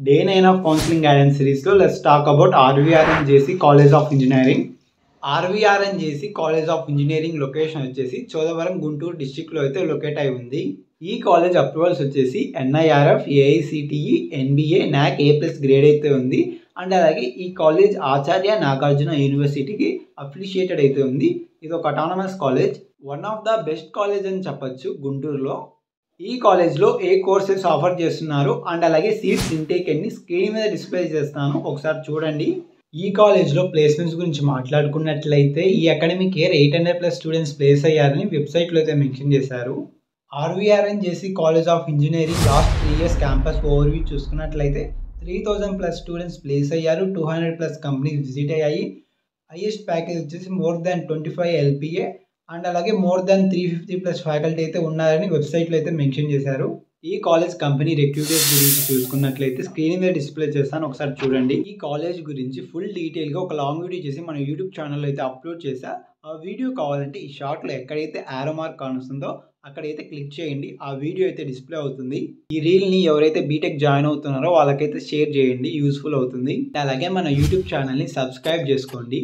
Day 9 of Counseling Guidance Series lo let's talk about RVRN JC College of Engineering. RVRN JC College of Engineering location వచ్చేసి Chodavaram Guntur district లో అయితే locate అయి ఉంది. ఈ college approvals వచ్చేసి NIRF, AICTE, NBA, NAC A+ grade అయితే ఉంది. And అలాగే ఈ కాలేజ్ ఆచార్య నాగార్జున యూనివర్సిటీకి అఫిలియేటెడ్ అయితే ఉంది. ఇది ఒక autonomous college, one of the best college అని చెప్పొచ్చు గుంటూరులో. ఈ కాలేజ్లో ఏ కోర్సెస్ ఆఫర్ చేస్తున్నారు అండ్ అలాగే సీట్స్ ఇంటేక్ ఎన్ని స్క్రీన్ మీద డిస్ప్లే చేస్తాను, ఒకసారి చూడండి. ఈ కాలేజ్లో ప్లేస్మెంట్స్ గురించి మాట్లాడుకున్నట్లయితే ఈ అకాడమిక్ ఇయర్ 800+ స్టూడెంట్స్ ప్లేస్ అయ్యారని వెబ్సైట్లో అయితే మెన్షన్ చేశారు. RVRN JC college of engineering last 3 years campus overview చూసుకున్నట్లయితే 3000+ స్టూడెంట్స్ ప్లేస్ అయ్యారు, 200+ కంపెనీస్ విజిట్ అయ్యాయి. హైయెస్ట్ ప్యాకేజ్ వచ్చేసి more than 25 LPA అండ్ అలాగే more than 350+ ఫ్యాకల్టీ అయితే ఉన్నారని వెబ్సైట్లో అయితే మెన్షన్ చేశారు. ఈ కాలేజ్ కంపెనీ రిక్రూటర్స్ గురించి చూసుకున్నట్లయితే స్క్రీన్ మీద డిస్ప్లే చేస్తాను, ఒకసారి చూడండి. ఈ కాలేజ్ గురించి ఫుల్ డీటెయిల్గా ఒక లాంగ్ వీడియో చేసి మన యూట్యూబ్ ఛానల్లో అయితే అప్లోడ్ చేశా. ఆ వీడియో కావాలంటే ఈ షార్ట్లో ఎక్కడైతే యారో మార్క్ కానుస్తుందో అక్కడైతే క్లిక్ చేయండి, ఆ వీడియో అయితే డిస్ప్లే అవుతుంది. ఈ రీల్ని ఎవరైతే బీటెక్ జాయిన్ అవుతున్నారో వాళ్ళకైతే షేర్ చేయండి, యూస్ఫుల్ అవుతుంది. అలాగే మన యూట్యూబ్ ఛానల్ని సబ్స్క్రైబ్ చేసుకోండి.